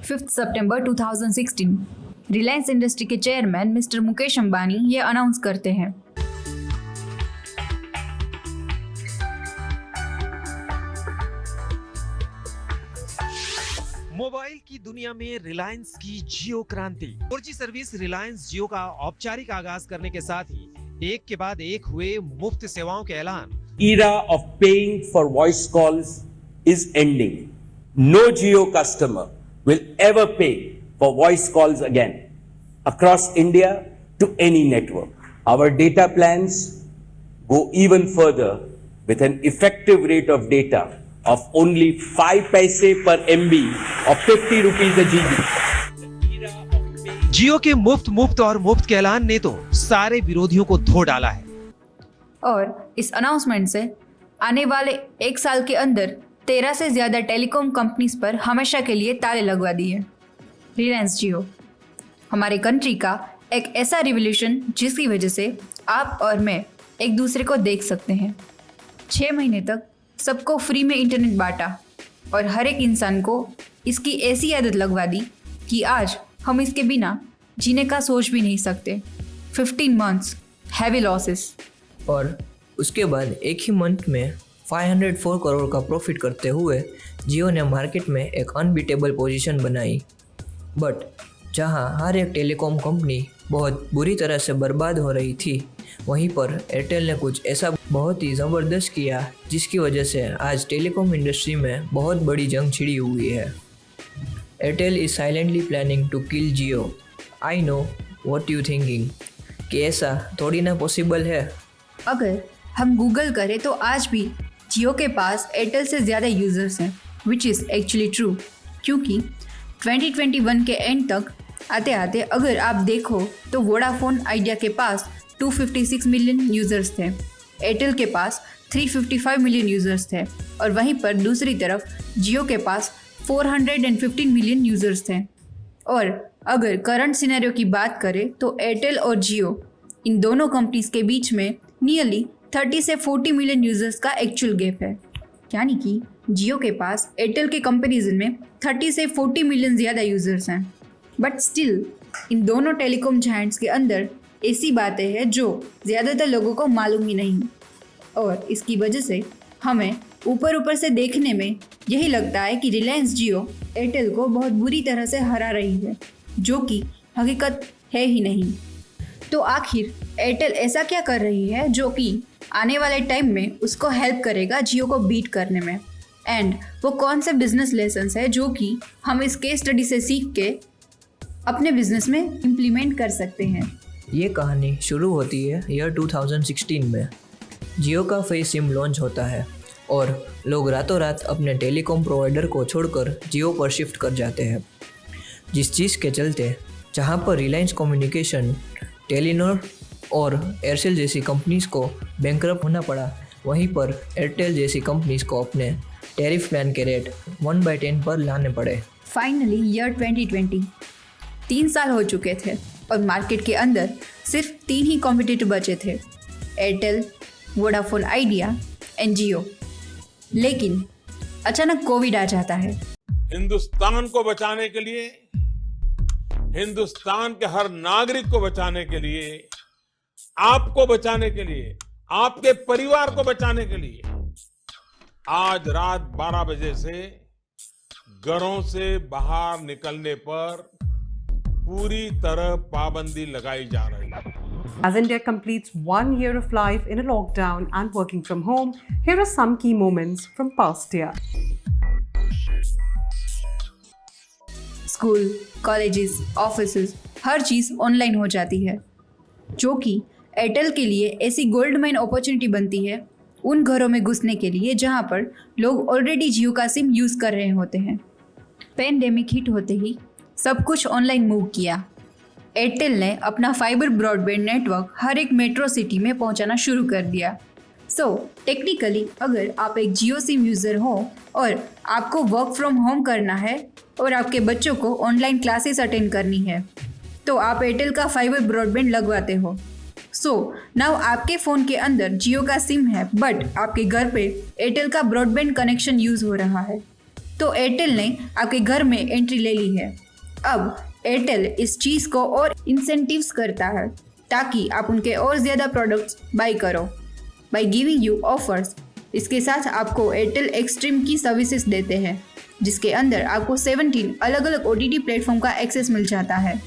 5 सितंबर 2016 Reliance industry के chairman mister Mukesh Ambani ये announce करते हैं। मोबाइल की दुनिया में रिलायंस की जियो क्रांति। 4G सर्विस रिलायंस जियो का औपचारिक आगाज करने के साथ ही एक के बाद एक हुए मुफ्त सेवाओं के ऐलान। Era of paying for voice calls is ending. No Jio customer will ever pay for voice calls again across India to any network. Our data plans go even further with an effective rate of data of only 5 paise per MB or 50 rupees a GB. जियो के मुफ्त के ऐलान ने तो सारे विरोधियों को धो डाला है। और इस अनाउंसमेंट से आने वाले एक साल के अंदर 13 से ज़्यादा टेलीकॉम कंपनीज पर हमेशा के लिए ताले लगवा दिए। रिलायंस जियो हमारे कंट्री का एक ऐसा रिवॉल्यूशन जिसकी वजह से आप और मैं एक दूसरे को देख सकते हैं। 6 महीने तक सबको फ्री में इंटरनेट बांटा और हर एक इंसान को इसकी ऐसी आदत लगवा दी कि आज हम इसके बिना जीने का सोच भी नहीं सकते। 15 months हैवी लॉसेस और उसके बाद एक ही मंथ में 504 करोड़ का प्रॉफिट करते हुए जियो ने मार्केट में एक अनबीटेबल पोजीशन बनाई। बट जहां हर एक टेलीकॉम कंपनी बहुत बुरी तरह से बर्बाद हो रही थी, वहीं पर एयरटेल ने कुछ ऐसा बहुत ही ज़बरदस्त किया जिसकी वजह से आज टेलीकॉम इंडस्ट्री में बहुत बड़ी जंग छिड़ी हुई है। Airtel is silently planning to kill Jio. I know what you thinking कि ऐसा थोड़ी ना पॉसिबल है। अगर हम गूगल करें तो आज भी जियो के पास एयरटेल से ज़्यादा यूज़र्स हैं, विच इज़ एक्चुअली ट्रू। क्योंकि 2021 के एंड तक आते आते अगर आप देखो तो वोडाफोन आइडिया के पास 256 मिलियन यूज़र्स थे, एयरटेल के पास 355 मिलियन यूज़र्स थे और वहीं पर दूसरी तरफ जियो के पास 415 मिलियन यूज़र्स थे। और अगर करंट सिनेरियो की बात करें तो एयरटेल और जियो इन दोनों कंपनीज के बीच में नियरली 30 से 40 मिलियन यूज़र्स का एक्चुअल गैप है। यानी कि जियो के पास एयरटेल के कंपैरिजन में 30 से 40 मिलियन ज़्यादा यूज़र्स हैं। बट स्टिल इन दोनों टेलीकॉम जायंट्स के अंदर ऐसी बातें हैं जो ज़्यादातर लोगों को मालूम ही नहीं, और इसकी वजह से हमें ऊपर से देखने में यही लगता है कि रिलायंस जियो एयरटेल को बहुत बुरी तरह से हरा रही है, जो कि हकीकत है ही नहीं। तो आखिर एयरटेल ऐसा क्या कर रही है जो कि आने वाले टाइम में उसको हेल्प करेगा जियो को बीट करने में, एंड वो कौन से बिजनेस लेसन्स है जो कि हम इस केस स्टडी से सीख के अपने बिजनेस में इम्प्लीमेंट कर सकते हैं। ये कहानी शुरू होती है ईयर 2016 में। जियो का फेस सिम लॉन्च होता है और लोग रातों रात अपने टेलीकॉम प्रोवाइडर को छोड़कर जियो पर शिफ्ट कर जाते हैं, जिस चीज़ के चलते जहाँ पर रिलायंस कम्युनिकेशन, टेलीनॉर और एयरसेल जैसी कंपनीज़ को बैंकरप्ट होना पड़ा, वहीं पर एयरटेल जैसी कंपनीज़ को अपने टैरिफ प्लान के रेट 1/10 पर लाने पड़े। फाइनली ईयर 2020 3 साल हो चुके थे और मार्केट के अंदर सिर्फ 3 ही कॉम्पिटिटर बचे थे, एयरटेल, वोडाफोन आइडिया एंड जियो। लेकिन अचानक कोविड आ जाता है। हिंदुस्तान को बचाने के लिए, हिंदुस्तान के हर नागरिक को बचाने के लिए, आपको बचाने के लिए, आपके परिवार को बचाने के लिए आज रात 12 बजे से घरों से बाहर निकलने पर पूरी तरह पाबंदी लगाई जा रही है। As India completes 1 year of life in a lockdown and working from home, here are some key moments from past year. School, colleges, offices, her cheese online हो जाती है, जो कि एयरटेल के लिए ऐसी गोल्ड माइन अपॉर्चुनिटी बनती है उन घरों में घुसने के लिए जहां पर लोग ऑलरेडी जियो का सिम यूज़ कर रहे होते हैं। पेंडेमिक हिट होते ही सब कुछ ऑनलाइन मूव किया। एयरटेल ने अपना फाइबर ब्रॉडबैंड नेटवर्क हर एक मेट्रो सिटी में पहुंचाना शुरू कर दिया। टेक्निकली अगर आप एक जियो सिम यूज़र हो और आपको वर्क फ्रॉम होम करना है और आपके बच्चों को ऑनलाइन क्लासेस अटेंड करनी है, तो आप एयरटेल का फाइबर ब्रॉडबैंड लगवाते हो। नाउ आपके फ़ोन के अंदर जियो का सिम है, बट आपके घर पे एयरटेल का ब्रॉडबैंड कनेक्शन यूज़ हो रहा है। तो एयरटेल ने आपके घर में एंट्री ले ली है। अब एयरटेल इस चीज़ को और इंसेंटिव्स करता है ताकि आप उनके और ज़्यादा प्रोडक्ट्स बाई करो बाई गिविंग यू ऑफर्स। इसके साथ आपको एयरटेल एक्सट्रीम की सर्विसेज देते हैं जिसके अंदर आपको 17 अलग अलग OTT प्लेटफॉर्म का एक्सेस मिल जाता है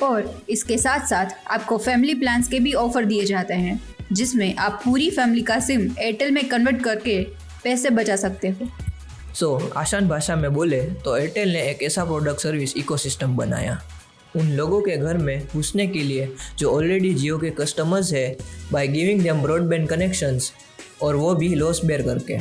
और इसके साथ साथ आपको फैमिली प्लान्स के भी ऑफर दिए जाते हैं जिसमें आप पूरी फैमिली का सिम एयरटेल में कन्वर्ट करके पैसे बचा सकते हो। सो आसान भाषा में बोले तो एयरटेल ने एक ऐसा प्रोडक्ट सर्विस इकोसिस्टम बनाया उन लोगों के घर में घुसने के लिए जो ऑलरेडी जियो के कस्टमर्स है by giving them broadband connections, और वो भी लॉस बेयर करके,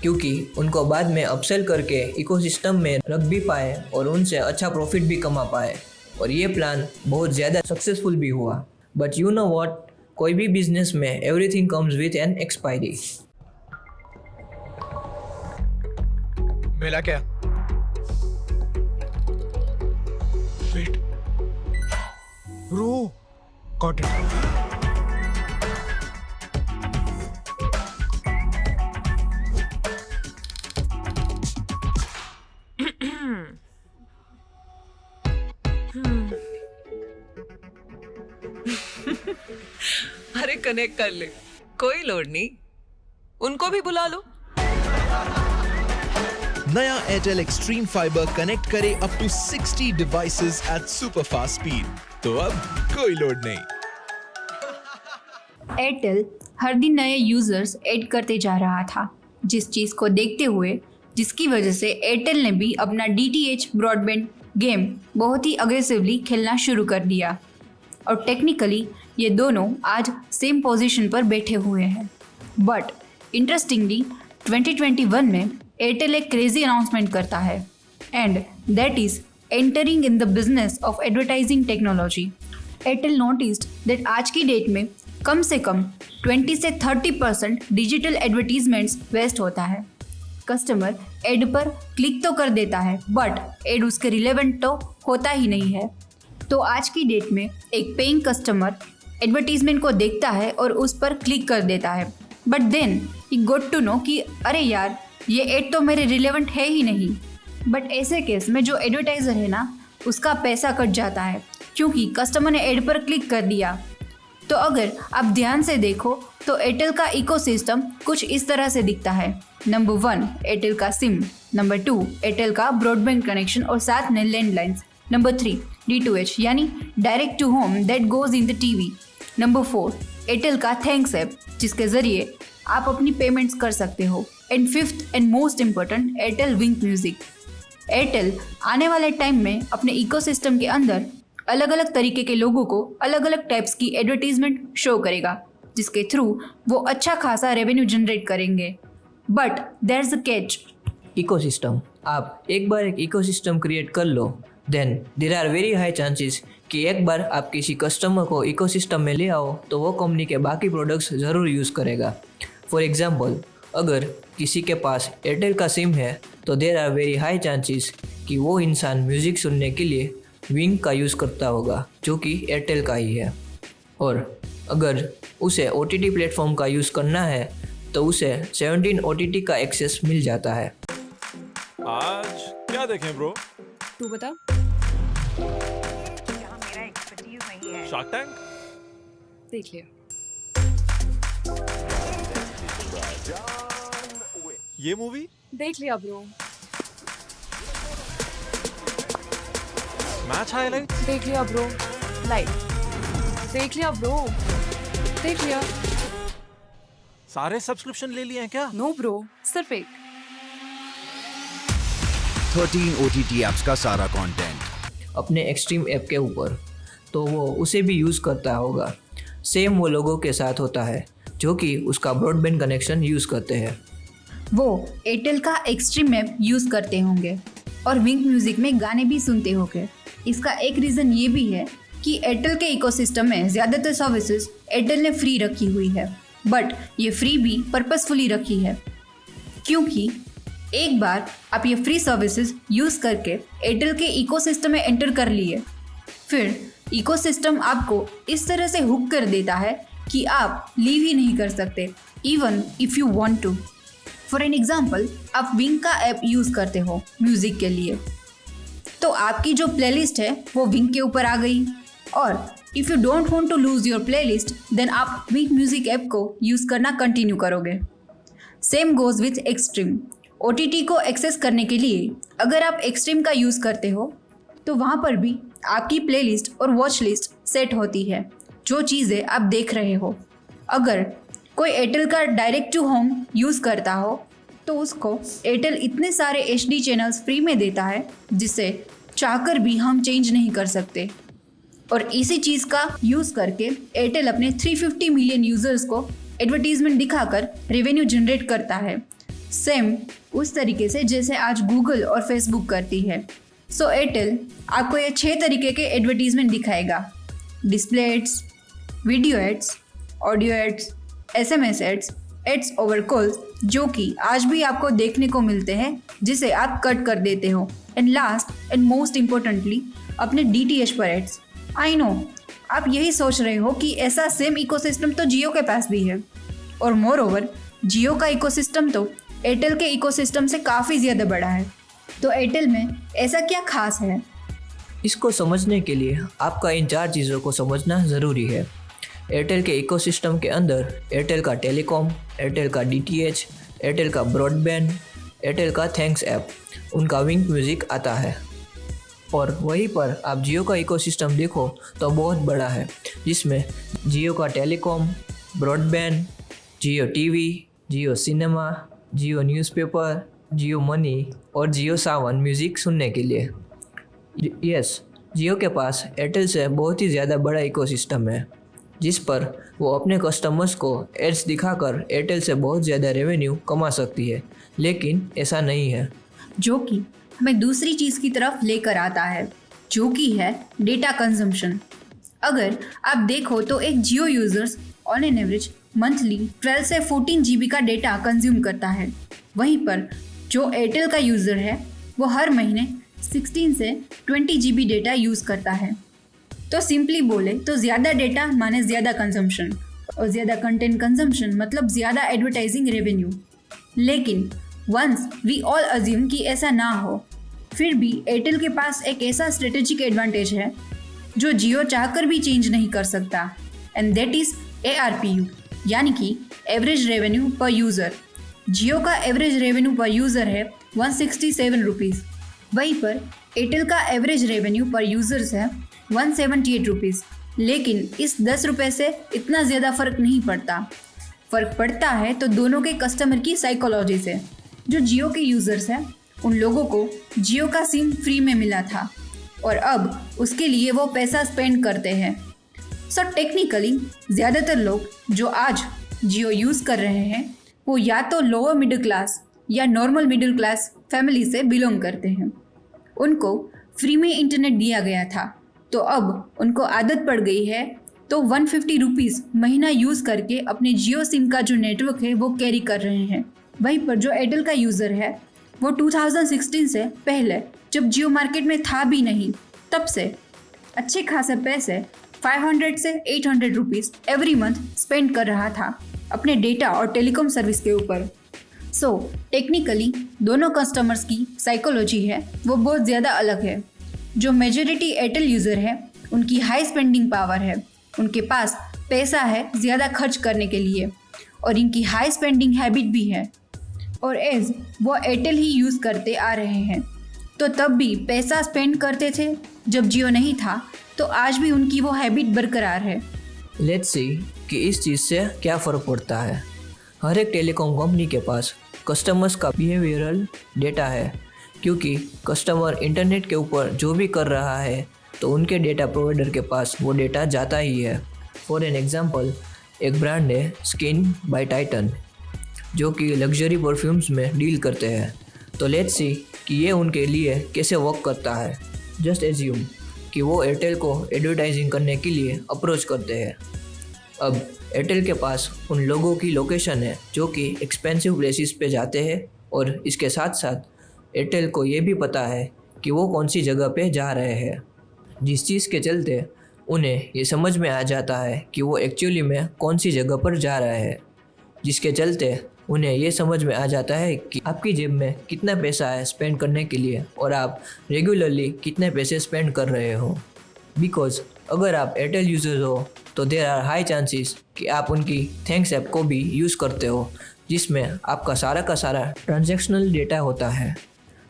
क्योंकि उनको बाद में अपसेल करके इकोसिस्टम में रख भी पाए और उनसे अच्छा प्रॉफिट भी कमा पाए। और ये प्लान बहुत ज़्यादा सक्सेसफुल भी हुआ। बट यू नो व्हाट, कोई भी बिजनेस में everything comes with an expiry. मिला क्या? Wait, bro, got it. अरे कनेक्ट कर ले, कोई लोड नहीं, उनको भी बुला लो। नया एयरटेल एक्सट्रीम फाइबर कनेक्ट करे up to 60 devices at super fast speed, तो अब कोई लोड नहीं। एयरटेल हर दिन नए यूजर्स ऐड करते जा रहा था, जिस चीज़ को देखते हुए जिसकी वजह से एयरटेल ने भी अपना DTH ब्रॉडबैंड गेम बहुत ही अग्रेसिवली खेलना शुरू कर दिया और टेक्निकली ये दोनों आज सेम पोजीशन पर बैठे हुए हैं। बट इंटरेस्टिंगली 2021 में एयरटेल एक क्रेजी अनाउंसमेंट करता है and that is entering in the business of advertising technology. Airtel noticed that आज की डेट में कम से कम 20 से 30% डिजिटल एडवर्टीजमेंट्स वेस्ट होता है। कस्टमर एड पर क्लिक तो कर देता है बट एड उसके रिलेवेंट तो होता ही नहीं है। तो आज की डेट में एक पेइंग कस्टमर एडवर्टीजमेंट को देखता है और उस पर क्लिक कर देता है, but then he got to know कि अरे यार ये एड तो मेरे रिलेवेंट है ही नहीं। बट ऐसे केस में जो एडवर्टाइज़र है ना, उसका पैसा कट जाता है क्योंकि कस्टमर ने एड पर क्लिक कर दिया। तो अगर आप ध्यान से देखो तो एयरटेल का इकोसिस्टम कुछ इस तरह से दिखता है। नंबर 1 एयरटेल का सिम, नंबर 2 एयरटेल का ब्रॉडबैंड कनेक्शन और साथ में लैंडलाइंस, नंबर 3 D2H यानी direct to home that goes in the TV, number 4 Airtel का थैंक्स ऐप जिसके ज़रिए आप अपनी पेमेंट्स कर सकते हो, and 5th and most important Airtel wink music. Airtel आने वाले टाइम में अपने इकोसिस्टम के अंदर अलग अलग तरीके के लोगों को अलग अलग टाइप्स की एडवर्टीजमेंट शो करेगा जिसके थ्रू वो अच्छा खासा रेवेन्यू जनरेट करेंगे। But there is a catch. Ecosystem, आप एक बार एक इकोसिस्टम क्रिएट कर लो then there are very high chances कि एक बार आप किसी कस्टमर को इकोसिस्टम में ले आओ तो वो कंपनी के बाकी प्रोडक्ट्स ज़रूर यूज़ करेगा। फॉर एग्जांपल, अगर किसी के पास एयरटेल का सिम है तो there are very high chances कि वो इंसान म्यूज़िक सुनने के लिए विंग का यूज़ करता होगा जो कि एयरटेल का ही है। और अगर उसे OTT प्लेटफॉर्म का यूज़ करना है तो उसे 17 OTT का एक्सेस मिल जाता है। आज क्या देखें ब्रो? तू बता। शार्क टैंक देख लिया। ये मूवी देख लिया ब्रो। मैच हाईलाइट देख लिया ब्रो। लाइव देख लिया ब्रो। देख लिया। सारे सब्सक्रिप्शन ले लिए हैं क्या? नो ब्रो, सिर्फ एक। 13 OTT ऐप्स का सारा कंटेंट अपने एक्सट्रीम ऐप के ऊपर, तो वो उसे भी यूज़ करता होगा। सेम वो लोगों के साथ होता है जो कि उसका ब्रॉडबैंड कनेक्शन यूज़ करते हैं। वो एयरटेल का एक्सट्रीम ऐप यूज़ करते होंगे और विंक म्यूज़िक में गाने भी सुनते होंगे। इसका एक रीज़न ये भी है कि एयरटेल के इकोसिस्टम में ज़्यादातर सर्विसेज एयरटेल ने फ्री रखी हुई है, बट ये फ्री भी पर्पसफुली रखी है क्योंकि एक बार आप ये फ्री सर्विसेज यूज़ करके एयरटेल के इकोसिस्टम में एंटर कर लिए, फिर इकोसिस्टम आपको इस तरह से हुक कर देता है कि आप लीव ही नहीं कर सकते even if you want to. For an example, आप विंक का ऐप यूज़ करते हो म्यूज़िक के लिए, तो आपकी जो प्लेलिस्ट है वो विंक के ऊपर आ गई। और if you don't want to lose your playlist then आप विंक म्यूज़िक ऐप को यूज़ करना कंटिन्यू करोगे। Same goes with xtreme. OTT को एक्सेस करने के लिए अगर आप एक्सट्रीम का यूज़ करते हो तो वहाँ पर भी आपकी प्लेलिस्ट और वॉच लिस्ट सेट होती है, जो चीज़ें आप देख रहे हो। अगर कोई एयरटेल का डायरेक्ट टू होम यूज़ करता हो तो उसको एयरटेल इतने सारे HD चैनल्स फ्री में देता है जिसे चाहकर भी हम चेंज नहीं कर सकते। और इसी चीज़ का यूज़ करके एयरटेल अपने 350 मिलियन यूज़र्स को एडवर्टीजमेंट दिखाकर रेवेन्यू जनरेट करता है, सेम उस तरीके से जैसे आज गूगल और फेसबुक करती है। सो एयरटेल आपको ये 6 तरीके के एडवर्टीजमेंट दिखाएगा: display ads, video ads, audio ads, SMS ads, ads over calls, जो कि आज भी आपको देखने को मिलते हैं जिसे आप कट कर देते हो, and last and most importantly अपने DTH पर एड्स। आई नो आप यही सोच रहे हो कि ऐसा सेम इकोसिस्टम तो जियो के पास भी है, और मोर ओवर जियो का इकोसिस्टम तो एयरटेल के इकोसिस्टम से काफ़ी ज़्यादा बड़ा है। तो एयरटेल में ऐसा क्या खास है? इसको समझने के लिए आपका इन 4 चीज़ों को समझना ज़रूरी है। एयरटेल के इकोसिस्टम के अंदर एयरटेल का टेलीकॉम, एयरटेल का DTH, एयरटेल का ब्रॉडबैंड, एयरटेल का थैंक्स ऐप, उनका विंक म्यूज़िक आता है। और वहीं पर आप जियो का इकोसिस्टम देखो तो बहुत बड़ा है, जिसमें जियो का टेलीकॉम, ब्रॉडबैंड, जियो TV, जियो सिनेमा, जियो न्यूज़पेपर, जियो मनी और जियो सावन म्यूज़िक सुनने के लिए। यस, जियो के पास एयरटेल से बहुत ही ज़्यादा बड़ा इकोसिस्टम है, जिस पर वो अपने कस्टमर्स को एड्स दिखाकर एयरटेल से बहुत ज़्यादा रेवेन्यू कमा सकती है, लेकिन ऐसा नहीं है। जो कि हमें दूसरी चीज़ की तरफ लेकर आता है, जो कि है डेटा कंजम्पशन। अगर आप देखो तो एक Jio users on an average monthly 12 से 14 GB का डेटा कंज्यूम करता है, वहीं पर जो एयरटेल का यूज़र है वो हर महीने 16 से 20 GB डेटा यूज़ करता है। तो सिंपली बोले तो ज़्यादा डेटा माने ज़्यादा कंजम्पशन, और ज़्यादा कंटेंट कंजम्पशन मतलब ज़्यादा एडवर्टाइजिंग रेवेन्यू। लेकिन वंस वी ऑल अज्यूम कि ऐसा ना हो, फिर भी एयरटेल के पास एक ऐसा स्ट्रेटेजिक एडवांटेज है जो जियो चाहकर भी चेंज नहीं कर सकता, एंड दैट इज़ ARPU, यानी कि एवरेज रेवेन्यू पर यूज़र। जियो का एवरेज रेवेन्यू पर यूज़र है 167 रुपीज़, वहीं पर एयरटेल का एवरेज रेवेन्यू पर यूज़र्स है 178 रुपीज़। लेकिन इस 10 रुपये से इतना ज़्यादा फ़र्क नहीं पड़ता। फ़र्क पड़ता है तो दोनों के कस्टमर की साइकोलॉजी से। जो जियो के यूज़र्स हैं उन लोगों को जियो का सिम फ्री में मिला था, और अब उसके लिए वो पैसा स्पेंड करते हैं। सो टेक्निकली ज़्यादातर लोग जो आज जियो यूज़ कर रहे हैं वो या तो लोअर मिडिल क्लास या नॉर्मल मिडिल क्लास फैमिली से बिलोंग करते हैं। उनको फ्री में इंटरनेट दिया गया था, तो अब उनको आदत पड़ गई है, तो 150 रुपीज़ महीना यूज़ करके अपने जियो सिम का जो नेटवर्क है वो कैरी कर रहे हैं। वहीं पर जो एयरटेल का यूज़र है वो 2016 से पहले, जब जियो मार्केट में था भी नहीं, तब से अच्छे खासे पैसे 500 से 800 रुपीज़ एवरी मंथ स्पेंड कर रहा था अपने डेटा और टेलीकॉम सर्विस के ऊपर। सो टेक्निकली दोनों कस्टमर्स की साइकोलॉजी है वो बहुत ज़्यादा अलग है। जो मेजॉरिटी एयरटेल यूज़र है उनकी हाई स्पेंडिंग पावर है, उनके पास पैसा है ज़्यादा खर्च करने के लिए, और इनकी हाई स्पेंडिंग हैबिट भी है। और एज वो एयरटेल ही यूज़ करते आ रहे हैं, तो तब भी पैसा स्पेंड करते थे जब जियो नहीं था, तो आज भी उनकी वो हैबिट बरकरार है। लेट्स सी कि इस चीज़ से क्या फ़र्क पड़ता है। हर एक टेलीकॉम कंपनी के पास कस्टमर्स का बिहेवियरल डेटा है, क्योंकि कस्टमर इंटरनेट के ऊपर जो भी कर रहा है तो उनके डेटा प्रोवाइडर के पास वो डेटा जाता ही है। फॉर एन एग्जांपल, एक ब्रांड है स्किन बाय टाइटन, जो कि लग्जरी परफ्यूम्स में डील करते हैं। तो लेट्स सी कि ये उनके लिए कैसे वर्क करता है। जस्ट एज्यूम कि वो एयरटेल को एडवर्टाइजिंग करने के लिए अप्रोच करते हैं। अब एयरटेल के पास उन लोगों की लोकेशन है जो कि एक्सपेंसिव प्लेसेस पे जाते हैं, और इसके साथ साथ एयरटेल को ये भी पता है कि वो कौन सी जगह पे जा रहे हैं, जिस चीज़ के चलते उन्हें ये समझ में आ जाता है कि वो एक्चुअली में कौन सी जगह पर जा रहे हैं, जिसके चलते उन्हें ये समझ में आ जाता है कि आपकी जेब में कितना पैसा है स्पेंड करने के लिए और आप रेगुलरली कितने पैसे स्पेंड कर रहे हो। बिकॉज अगर आप एयरटेल यूजर हो तो देयर आर हाई चांसेस कि आप उनकी थैंक्स ऐप को भी यूज़ करते हो, जिसमें आपका सारा का सारा ट्रांजैक्शनल डेटा होता है।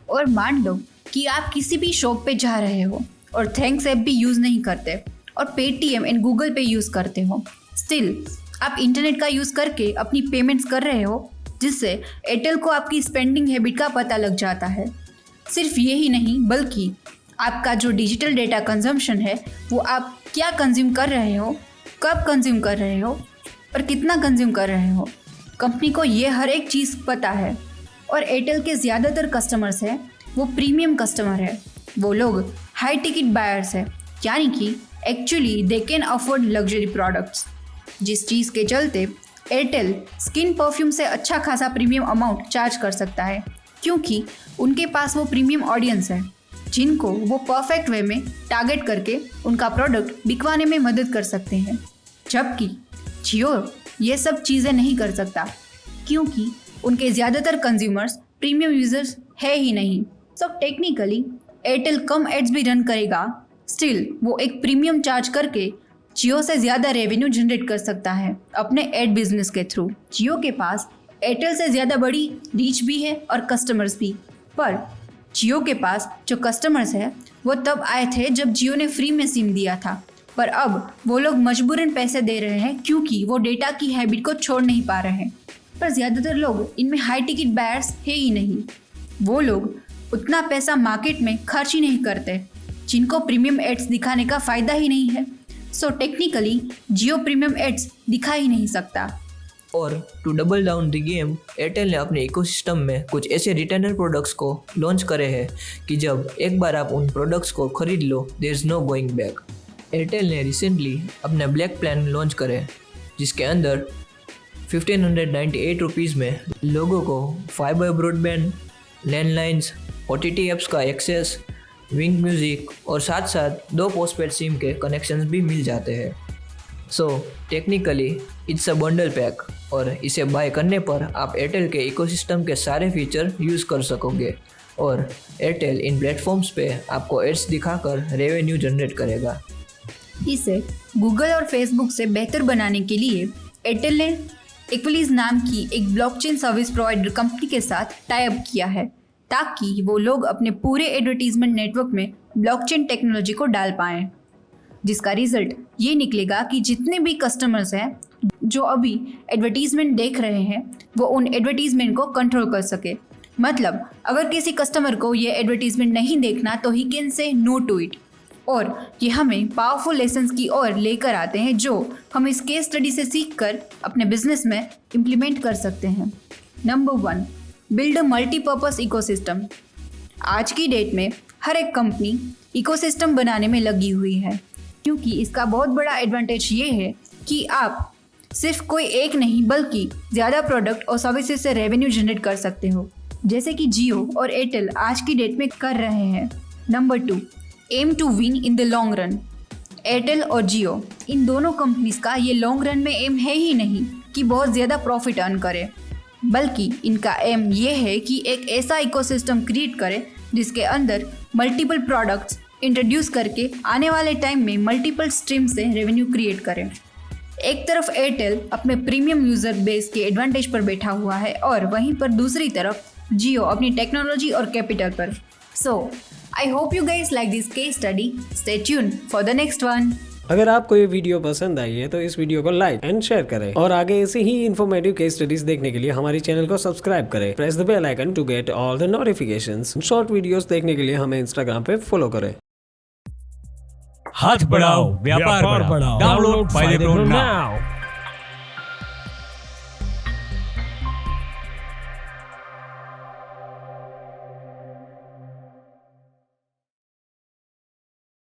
और मान लो कि आप किसी भी शॉप पे जा रहे हो और थैंक्स ऐप भी यूज़ नहीं करते और पेटीएम एंड गूगल पे यूज़ करते हो, स्टिल आप इंटरनेट का यूज़ करके अपनी पेमेंट्स कर रहे हो, जिससे एयरटेल को आपकी स्पेंडिंग हैबिट का पता लग जाता है। सिर्फ यही नहीं बल्कि आपका जो डिजिटल डेटा कंजम्पशन है वो आप क्या कंज्यूम कर रहे हो, कब कंज्यूम कर रहे हो और कितना कंज्यूम कर रहे हो, कंपनी को ये हर एक चीज़ पता है। और एयरटेल के ज़्यादातर कस्टमर्स हैं वो प्रीमियम कस्टमर है, वो लोग हाई टिकट बायर्स हैं, यानी कि actually they can afford luxury products, जिस चीज़ के चलते एयरटेल स्किन परफ्यूम से अच्छा खासा प्रीमियम अमाउंट चार्ज कर सकता है, क्योंकि उनके पास वो प्रीमियम ऑडियंस है जिनको वो परफेक्ट वे में टारगेट करके उनका प्रोडक्ट बिकवाने में मदद कर सकते हैं। जबकि जियो ये सब चीज़ें नहीं कर सकता, क्योंकि उनके ज़्यादातर कंज्यूमर्स प्रीमियम यूजर्स है ही नहीं। सो टेक्निकली एयरटेल कम एड्स भी रन करेगा, स्टिल वो एक प्रीमियम चार्ज करके जियो से ज़्यादा रेवेन्यू जनरेट कर सकता है अपने एड बिजनेस के थ्रू। जियो के पास एयरटेल से ज़्यादा बड़ी रीच भी है और कस्टमर्स भी, पर जियो के पास जो कस्टमर्स है वो तब आए थे जब जियो ने फ्री में सिम दिया था, पर अब वो लोग मजबूरन पैसे दे रहे हैं क्योंकि वो डेटा की हैबिट को छोड़ नहीं पा रहे हैं। पर ज़्यादातर लोग इनमें हाई टिकट बायर्स है ही नहीं, वो लोग उतना पैसा मार्केट में खर्च ही नहीं करते, जिनको प्रीमियम एड्स दिखाने का फ़ायदा ही नहीं है। So technically Jio premium ads दिखा ही नहीं सकता। और to double down the game, Airtel ने अपने इकोसिस्टम में कुछ ऐसे रिटेनर प्रोडक्ट्स को लॉन्च करे हैं कि जब एक बार आप उन प्रोडक्ट्स को खरीद लो, there is no going back. Airtel ने रिसेंटली अपने ब्लैक प्लान लॉन्च करे, जिसके अंदर 1598 रुपीज़ में लोगों को fiber broadband, landlines, OTT apps का एक्सेस, विंग म्यूज़िक और साथ साथ 2 पोस्टपेड सिम के कनेक्शंस भी मिल जाते हैं। So technically it's a bundle pack, और इसे बाय करने पर आप एयरटेल के इकोसिस्टम के सारे फीचर यूज़ कर सकोगे और एयरटेल इन प्लेटफॉर्म्स पे आपको एड्स दिखाकर रेवेन्यू जनरेट करेगा। इसे गूगल और फेसबुक से बेहतर बनाने के लिए एयरटेल ने एक्विलीज नाम की एक ब्लॉकचेन सर्विस प्रोवाइडर कंपनी के साथ टाई अप किया है, ताकि वो लोग अपने पूरे एडवर्टीजमेंट नेटवर्क में ब्लॉकचेन टेक्नोलॉजी को डाल पाएँ, जिसका रिजल्ट ये निकलेगा कि जितने भी कस्टमर्स हैं जो अभी एडवर्टीजमेंट देख रहे हैं वो उन एडवर्टीजमेंट को कंट्रोल कर सके। मतलब अगर किसी कस्टमर को ये एडवर्टीजमेंट नहीं देखना तो he can say no to it. और ये हमें पावरफुल लेसन्स की ओर लेकर आते हैं जो हम इस केस स्टडी से सीखकर अपने बिजनेस में इम्प्लीमेंट कर सकते हैं। Number 1, build a multipurpose ecosystem. आज की डेट में हर एक कंपनी इकोसिस्टम बनाने में लगी हुई है, क्योंकि इसका बहुत बड़ा एडवांटेज ये है कि आप सिर्फ कोई एक नहीं बल्कि ज़्यादा प्रोडक्ट और सर्विसेज से रेवेन्यू जनरेट कर सकते हो, जैसे कि जियो और एयरटेल आज की डेट में कर रहे हैं। Number 2, aim to win in the long run. Airtel और जियो इन दोनों कंपनीज का ये लॉन्ग रन में एम है ही नहीं कि बहुत ज़्यादा प्रॉफिट अर्न करे, बल्कि इनका एम ये है कि एक ऐसा इकोसिस्टम क्रिएट करे जिसके अंदर मल्टीपल प्रोडक्ट्स इंट्रोड्यूस करके आने वाले टाइम में मल्टीपल स्ट्रीम से रेवेन्यू क्रिएट करें। एक तरफ एयरटेल अपने प्रीमियम यूज़र बेस के एडवांटेज पर बैठा हुआ है और वहीं पर दूसरी तरफ जियो अपनी टेक्नोलॉजी और कैपिटल पर। So I hope you guys like this case study. Stay tuned for the next one. अगर आपको ये वीडियो पसंद आई है तो इस वीडियो को लाइक एंड शेयर करें और आगे ऐसे ही इन्फॉर्मेटिव केस स्टडीज देखने के लिए हमारे चैनल को सब्सक्राइब करें। Press the bell icon to get all the notifications. Short videos देखने के लिए हमें इंस्टाग्राम पे फॉलो करें। हाथ बढ़ाओ, व्यापार बढ़ाओ। डाउनलोड फायदे प्रो नाउ।